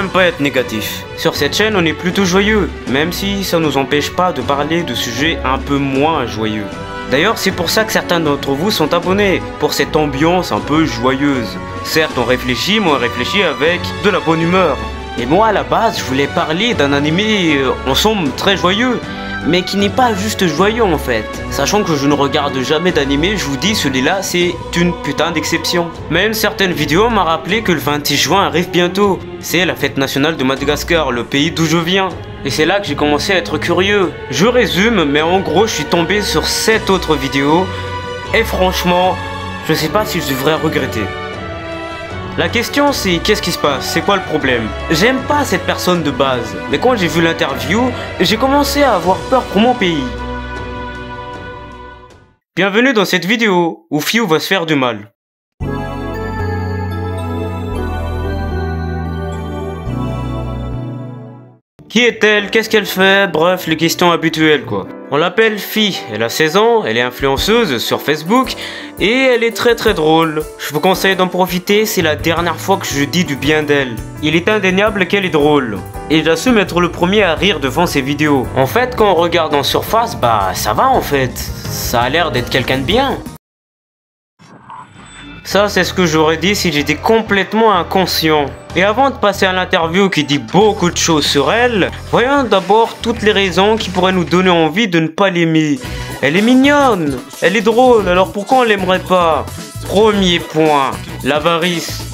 n'aime pas être négatif. Sur cette chaîne, on est plutôt joyeux, même si ça nous empêche pas de parler de sujets un peu moins joyeux. D'ailleurs, c'est pour ça que certains d'entre vous sont abonnés, pour cette ambiance un peu joyeuse. Certes, on réfléchit, mais on réfléchit avec de la bonne humeur. Et moi, à la base, je voulais parler d'un animé en somme très joyeux, mais qui n'est pas juste joyeux en fait. Sachant que je ne regarde jamais d'animé, je vous dis, celui-là, c'est une putain d'exception. Mais une certaine vidéo m'a rappelé que le 26 juin arrive bientôt. C'est la fête nationale de Madagascar, le pays d'où je viens. Et c'est là que j'ai commencé à être curieux. Je résume, mais en gros, je suis tombé sur 7 autres vidéos. Et franchement, je sais pas si je devrais regretter. La question c'est qu'est-ce qui se passe? C'est quoi le problème? J'aime pas cette personne de base, mais quand j'ai vu l'interview, j'ai commencé à avoir peur pour mon pays. Bienvenue dans cette vidéo où Fiu va se faire du mal. Qui est-elle? Qu'est-ce qu'elle fait? Bref, les questions habituelles quoi. On l'appelle Fi, elle a 16 ans, elle est influenceuse sur Facebook et elle est très drôle. Je vous conseille d'en profiter, c'est la dernière fois que je dis du bien d'elle. Il est indéniable qu'elle est drôle. Et j'assume être le premier à rire devant ses vidéos. En fait, quand on regarde en surface, bah ça va en fait. Ça a l'air d'être quelqu'un de bien. Ça, c'est ce que j'aurais dit si j'étais complètement inconscient. Et avant de passer à l'interview qui dit beaucoup de choses sur elle, voyons d'abord toutes les raisons qui pourraient nous donner envie de ne pas l'aimer. Elle est mignonne, elle est drôle, alors pourquoi on l'aimerait pas? Premier point, l'avarice.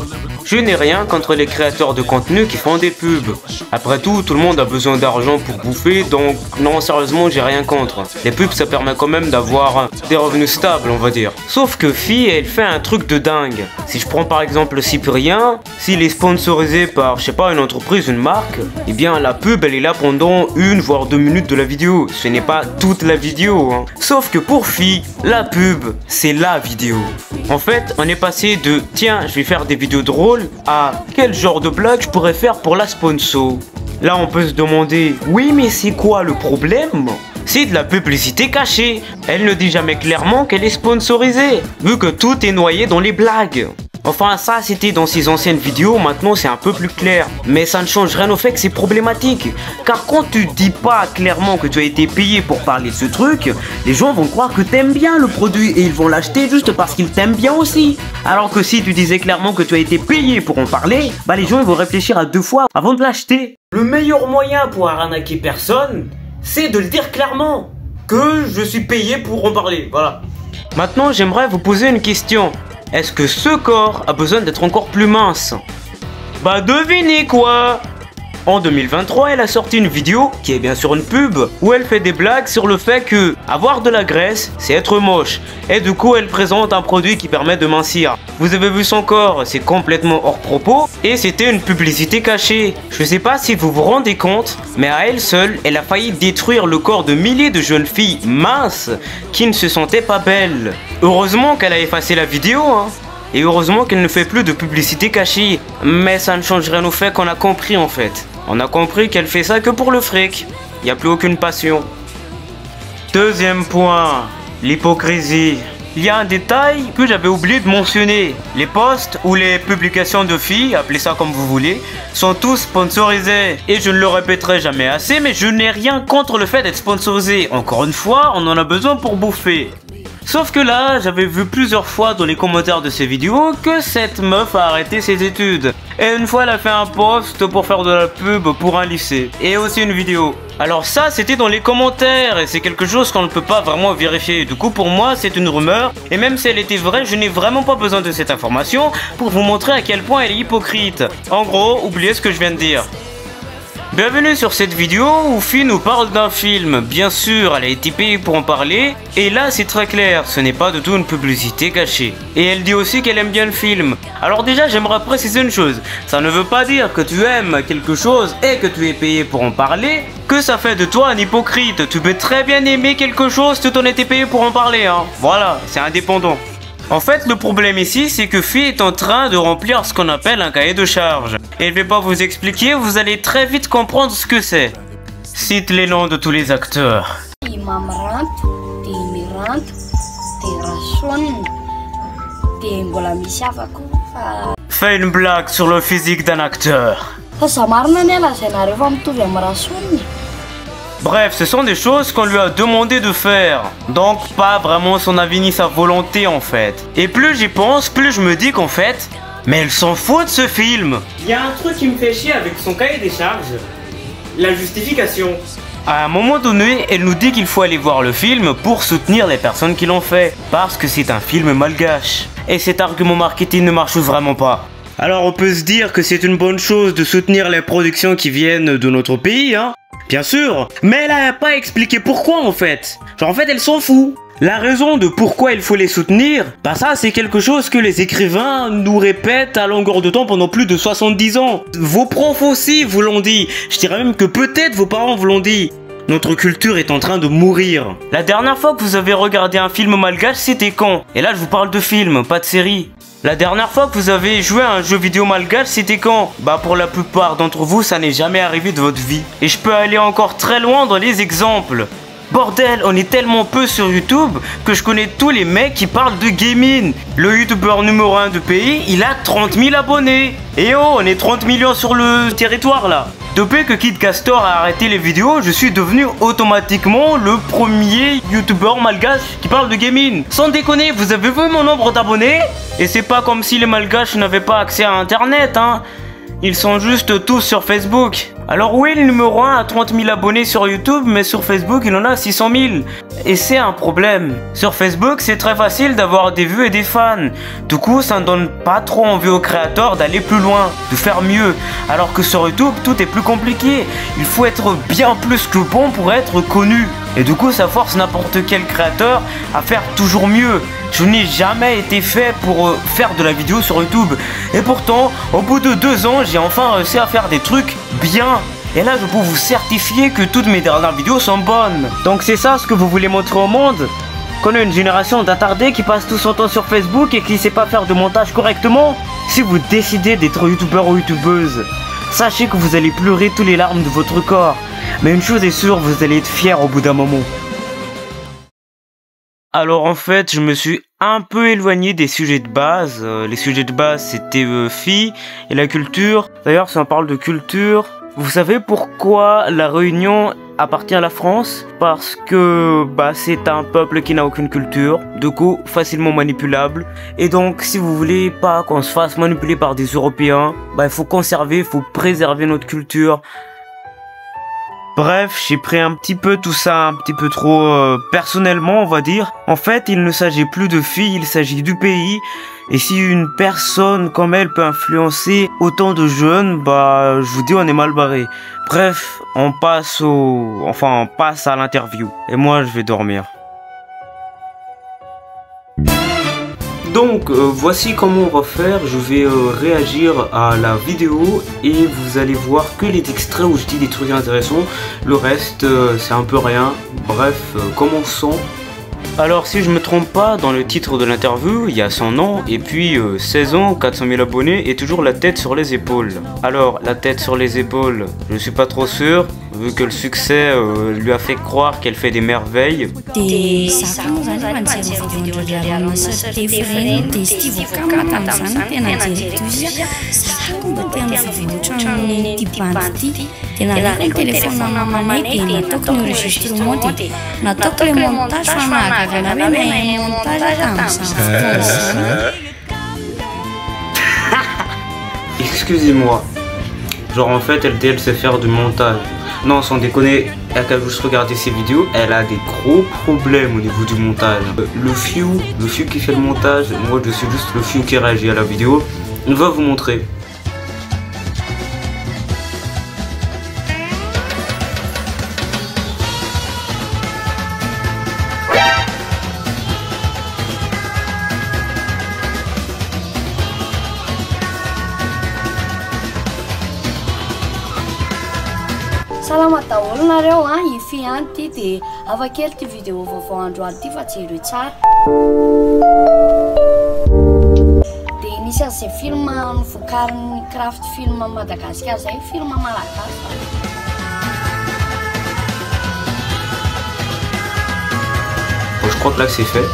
Je n'ai rien contre les créateurs de contenu qui font des pubs. Après tout le monde a besoin d'argent pour bouffer, donc non, sérieusement, j'ai rien contre. Les pubs, ça permet quand même d'avoir des revenus stables, on va dire. Sauf que Fi, elle fait un truc de dingue. Si je prends par exemple Cyprien, s'il est sponsorisé par, je sais pas, une entreprise, une marque, eh bien la pub, elle est là pendant 1 voire 2 minutes de la vidéo. Ce n'est pas toute la vidéo, hein. Sauf que pour Fi, la pub, c'est la vidéo. En fait, on est passé de « tiens, je vais faire des vidéos drôles » à « quel genre de blague je pourrais faire pour la sponsor ?» Là, on peut se demander « oui, mais c'est quoi le problème ?» C'est de la publicité cachée. Elle ne dit jamais clairement qu'elle est sponsorisée, vu que tout est noyé dans les blagues. Enfin, ça, c'était dans ses anciennes vidéos, maintenant c'est un peu plus clair. Mais ça ne change rien au fait que c'est problématique. Car quand tu dis pas clairement que tu as été payé pour parler de ce truc, les gens vont croire que t'aimes bien le produit et ils vont l'acheter juste parce qu'ils t'aiment bien aussi. Alors que si tu disais clairement que tu as été payé pour en parler, bah les gens ils vont réfléchir à 2 fois avant de l'acheter. Le meilleur moyen pour arnaquer personne, c'est de le dire clairement. Que je suis payé pour en parler, voilà. Maintenant, j'aimerais vous poser une question. Est-ce que ce corps a besoin d'être encore plus mince? Bah devinez quoi! En 2023, elle a sorti une vidéo, qui est bien sûr une pub, où elle fait des blagues sur le fait que avoir de la graisse, c'est être moche. Et du coup, elle présente un produit qui permet de mincir. Vous avez vu son corps, c'est complètement hors propos, et c'était une publicité cachée. Je sais pas si vous vous rendez compte, mais à elle seule, elle a failli détruire le corps de milliers de jeunes filles minces qui ne se sentaient pas belles. Heureusement qu'elle a effacé la vidéo, hein. Et heureusement qu'elle ne fait plus de publicité cachée. Mais ça ne change rien au fait qu'on a compris en fait. On a compris qu'elle fait ça que pour le fric. Il n'y a plus aucune passion. Deuxième point, l'hypocrisie. Il y a un détail que j'avais oublié de mentionner. Les posts ou les publications de filles, appelez ça comme vous voulez, sont tous sponsorisés. Et je ne le répéterai jamais assez, mais je n'ai rien contre le fait d'être sponsorisé. Encore une fois, on en a besoin pour bouffer. Sauf que là, j'avais vu plusieurs fois dans les commentaires de ces vidéos que cette meuf a arrêté ses études. Et une fois, elle a fait un post pour faire de la pub pour un lycée. Et aussi une vidéo. Alors ça, c'était dans les commentaires et c'est quelque chose qu'on ne peut pas vraiment vérifier. Du coup, pour moi, c'est une rumeur. Et même si elle était vraie, je n'ai vraiment pas besoin de cette information pour vous montrer à quel point elle est hypocrite. En gros, oubliez ce que je viens de dire. Bienvenue sur cette vidéo où Fi nous parle d'un film. Bien sûr, elle a été payée pour en parler. Et là, c'est très clair, ce n'est pas du tout une publicité cachée. Et elle dit aussi qu'elle aime bien le film. Alors déjà, j'aimerais préciser une chose. Ça ne veut pas dire que tu aimes quelque chose et que tu es payé pour en parler, que ça fait de toi un hypocrite. Tu peux très bien aimer quelque chose tout en étant payé pour en parler, hein. Voilà, c'est indépendant. En fait, le problème ici, c'est que Fi est en train de remplir ce qu'on appelle un cahier de charge. Et je vais pas vous expliquer, vous allez très vite comprendre ce que c'est. Cite les noms de tous les acteurs. Fais une blague sur le physique d'un acteur. Bref, ce sont des choses qu'on lui a demandé de faire. Donc pas vraiment son avis ni sa volonté en fait. Et plus j'y pense, plus je me dis qu'en fait, mais elle s'en fout de ce film. Il y a un truc qui me fait chier avec son cahier des charges. La justification. À un moment donné, elle nous dit qu'il faut aller voir le film pour soutenir les personnes qui l'ont fait. Parce que c'est un film malgache. Et cet argument marketing ne marche vraiment pas. Alors on peut se dire que c'est une bonne chose de soutenir les productions qui viennent de notre pays, hein. Bien sûr, mais elle a pas expliqué pourquoi en fait. Genre en fait elle s'en fout. La raison de pourquoi il faut les soutenir, bah ça c'est quelque chose que les écrivains nous répètent à longueur de temps pendant plus de 70 ans. Vos profs aussi vous l'ont dit, je dirais même que peut-être vos parents vous l'ont dit. Notre culture est en train de mourir. La dernière fois que vous avez regardé un film malgache, c'était quand? Et là je vous parle de film, pas de série. La dernière fois que vous avez joué à un jeu vidéo malgache, c'était quand? Bah pour la plupart d'entre vous, ça n'est jamais arrivé de votre vie. Et je peux aller encore très loin dans les exemples. Bordel, on est tellement peu sur YouTube que je connais tous les mecs qui parlent de gaming. Le youtubeur numéro 1 du pays, il a 30 000 abonnés. Et oh, on est 30 millions sur le territoire là. Depuis que Kid Castor a arrêté les vidéos, je suis devenu automatiquement le premier youtubeur malgache qui parle de gaming. Sans déconner, vous avez vu mon nombre d'abonnés? Et c'est pas comme si les malgaches n'avaient pas accès à internet, hein. Ils sont juste tous sur Facebook. Alors oui, le numéro 1 a 30 000 abonnés sur YouTube, mais sur Facebook, il en a 600 000. Et c'est un problème. Sur Facebook, c'est très facile d'avoir des vues et des fans. Du coup, ça ne donne pas trop envie aux créateurs d'aller plus loin, de faire mieux. Alors que sur YouTube, tout est plus compliqué. Il faut être bien plus que bon pour être connu. Et du coup, ça force n'importe quel créateur à faire toujours mieux. Je n'ai jamais été fait pour faire de la vidéo sur YouTube. Et pourtant, au bout de 2 ans, j'ai enfin réussi à faire des trucs bien. Et là, je peux vous certifier que toutes mes dernières vidéos sont bonnes. Donc c'est ça ce que vous voulez montrer au monde? Qu'on a une génération d'attardés qui passe tout son temps sur Facebook et qui sait pas faire de montage correctement? Si vous décidez d'être youtubeur ou youtubeuse, sachez que vous allez pleurer tous les larmes de votre corps. Mais une chose est sûre, vous allez être fier au bout d'un moment. Alors en fait, je me suis un peu éloigné des sujets de base. Les sujets de base, c'était filles et la culture. D'ailleurs, si on parle de culture, vous savez pourquoi la Réunion appartient à la France? Parce que c'est un peuple qui n'a aucune culture, du coup facilement manipulable. Et donc si vous voulez pas qu'on se fasse manipuler par des Européens, il faut conserver, il faut préserver notre culture. Bref, j'ai pris un petit peu tout ça, un petit peu trop personnellement, on va dire. En fait, il ne s'agit plus de filles, il s'agit du pays. Et si une personne comme elle peut influencer autant de jeunes, je vous dis, on est mal barré. Bref, on passe à l'interview. Et moi, je vais dormir. Donc voici comment on va faire, je vais réagir à la vidéo et vous allez voir que les extraits où je dis des trucs intéressants, le reste c'est un peu rien. Bref, commençons. Alors si je me trompe pas, dans le titre de l'interview, il y a son nom et puis 16 ans, 400 000 abonnés et toujours la tête sur les épaules. Alors la tête sur les épaules, je suis pas trop sûr, vu que le succès lui a fait croire qu'elle fait des merveilles. Excusez-moi. Genre en fait elle sait faire du montage. Non, sans déconner, elle a juste regardé ses vidéos, elle a des gros problèmes au niveau du montage. Le few qui fait le montage, moi je suis juste le few qui réagit à la vidéo. On va vous montrer. Salamat daholo nareo ify ty de avakely ty vidéo vaovao androany ty fa tsy tsara. De nisy an'izay film novokarin'ny Craft Film Madagascar zay, film malagasy. Je crois que là c'est fait.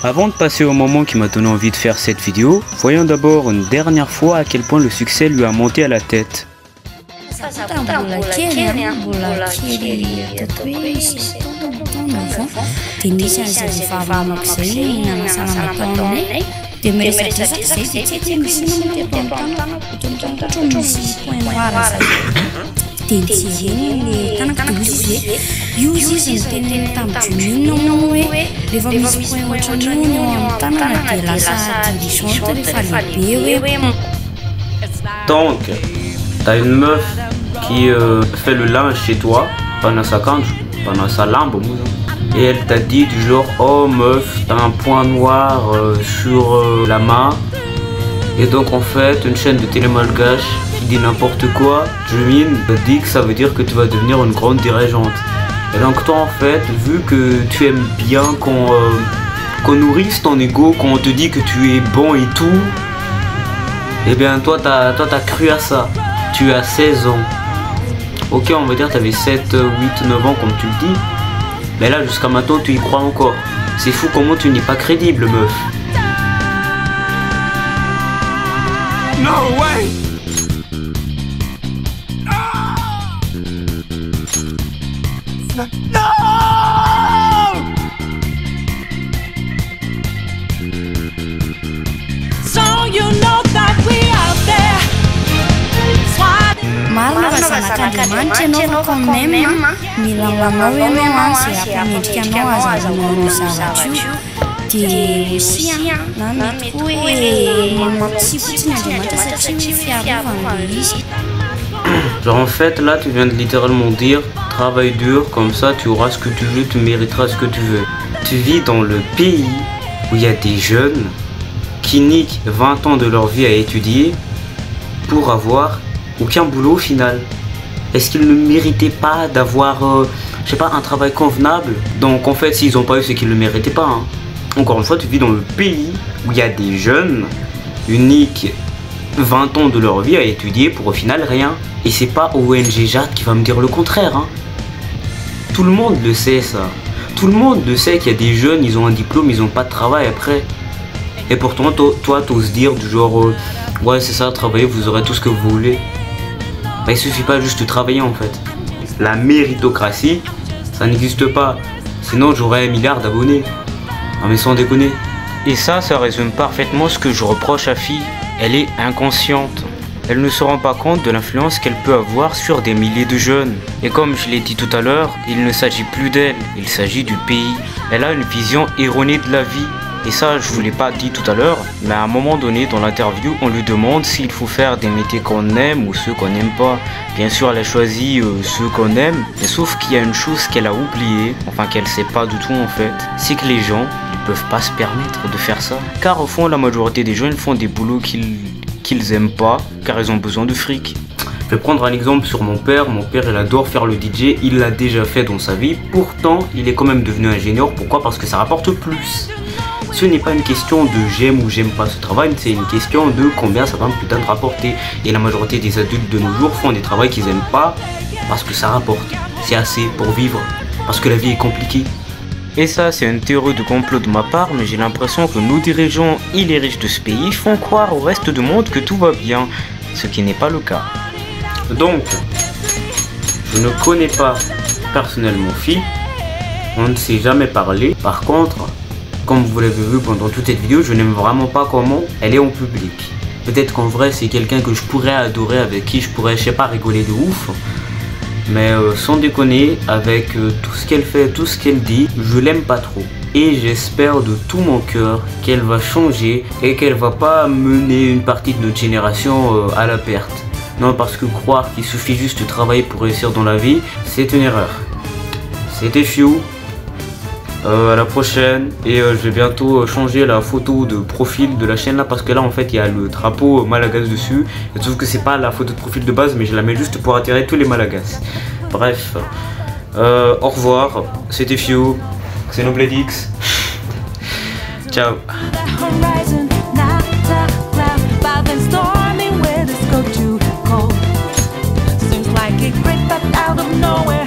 Avant de passer au moment qui m'a donné envie de faire cette vidéo, voyons d'abord une dernière fois à quel point le succès lui a monté à la tête. mbola kely ataoko hoe taona vao dia misy an'izay vavanako izay mihinana salamataonay dia miresadresaka izay dia tsy haiko misy misy point noir zay dia nijereny le tanako dia izy hoe io izy nyteneny tamin'ny hoe rehefa misy point ohatran'io ny eo amin'ny tanana dia lasa dirigeante rehefa lehibe hoe. Donc, t'as une meuf qui fait le linge chez toi pendant sa cange, pendant sa lampe, et elle t'a dit du genre oh meuf, t'as un point noir sur la main, et donc en fait une chaîne de télé malgache qui dit n'importe quoi, Jumine dit que ça veut dire que tu vas devenir une grande dirigeante. Et donc toi en fait, vu que tu aimes bien qu'on nourrisse ton ego, qu'on te dit que tu es bon et tout, eh bien toi t'as cru à ça. Tu as 16 ans. Ok, on va dire t'avais 7, 8, 9 ans comme tu le dis. Mais là jusqu'à maintenant tu y crois encore. C'est fou comment tu n'es pas crédible, meuf. No way. No. So you know that we out there. Marina fa zanak'Andriamanitra ianao fa quand même mila hoanao ianao zay hampamendrika anao azahoanao zavatra io dia aussi na mety hoe tsy fotsiny Andriamanitra satria fiarovana le izy. Genre en fait là tu viens de littéralement dire travaille dur comme ça tu auras ce que tu veux, tu mériteras ce que tu veux. Tu vis dans le pays où il y a des jeunes qui niquent 20 ans de leur vie à étudier pour avoir aucun boulot au final. Est-ce qu'ils ne méritaient pas d'avoir, je sais pas, un travail convenable? Donc en fait s'ils n'ont pas eu c'est qu'ils ne le méritaient pas. Hein. Encore une fois tu vis dans le pays où il y a des jeunes uniques 20 ans de leur vie à étudier pour au final rien. Et c'est pas ONG Jade qui va me dire le contraire. Hein. Tout le monde le sait ça. Tout le monde le sait qu'il y a des jeunes, ils ont un diplôme, ils n'ont pas de travail après. Et pourtant toi t'oses dire du genre ouais c'est ça, travaillez, vous aurez tout ce que vous voulez. Bah, il suffit pas juste de travailler en fait. La méritocratie, ça n'existe pas. Sinon j'aurais 1 milliard d'abonnés. Non mais sans déconner. Et ça résume parfaitement ce que je reproche à Fille. Elle est inconsciente. Elle ne se rend pas compte de l'influence qu'elle peut avoir sur des milliers de jeunes. Et comme je l'ai dit tout à l'heure, il ne s'agit plus d'elle, il s'agit du pays. Elle a une vision erronée de la vie. Et ça, je vous l'ai pas dit tout à l'heure, mais à un moment donné dans l'interview, on lui demande s'il faut faire des métiers qu'on aime ou ceux qu'on n'aime pas. Bien sûr, elle a choisi ceux qu'on aime, mais sauf qu'il y a une chose qu'elle a oubliée, enfin qu'elle sait pas du tout en fait, c'est que les gens ne peuvent pas se permettre de faire ça. Car au fond, la majorité des jeunes font des boulots qu'ils aiment pas, car ils ont besoin de fric. Je vais prendre un exemple sur mon père. Mon père, il adore faire le DJ, il l'a déjà fait dans sa vie, pourtant, il est quand même devenu ingénieur. Pourquoi? Parce que ça rapporte plus. Ce n'est pas une question de j'aime ou j'aime pas ce travail, c'est une question de combien ça va me putain de rapporter. Et la majorité des adultes de nos jours font des travaux qu'ils aiment pas parce que ça rapporte. C'est assez pour vivre, parce que la vie est compliquée. Et ça, c'est une théorie de complot de ma part, mais j'ai l'impression que nos dirigeants et les riches de ce pays font croire au reste du monde que tout va bien, ce qui n'est pas le cas. Donc, je ne connais pas personnellement Fille, on ne s'est jamais parlé. Par contre, comme vous l'avez vu pendant toute cette vidéo, je n'aime vraiment pas comment elle est en public. Peut-être qu'en vrai c'est quelqu'un que je pourrais adorer, avec qui je pourrais, je sais pas, rigoler de ouf. Mais sans déconner, avec tout ce qu'elle fait, tout ce qu'elle dit, je l'aime pas trop. Et j'espère de tout mon cœur qu'elle va changer et qu'elle va pas mener une partie de notre génération à la perte. Non, parce que croire qu'il suffit juste de travailler pour réussir dans la vie, c'est une erreur. C'était Fiu. À la prochaine, et je vais bientôt changer la photo de profil de la chaîne là, parce que là en fait il y a le drapeau Malagas dessus, et sauf que c'est pas la photo de profil de base, mais je la mets juste pour attirer tous les Malagas. Bref, au revoir, c'était Fiu, c'est Nobledix. Ciao. Seems like a great but out of nowhere.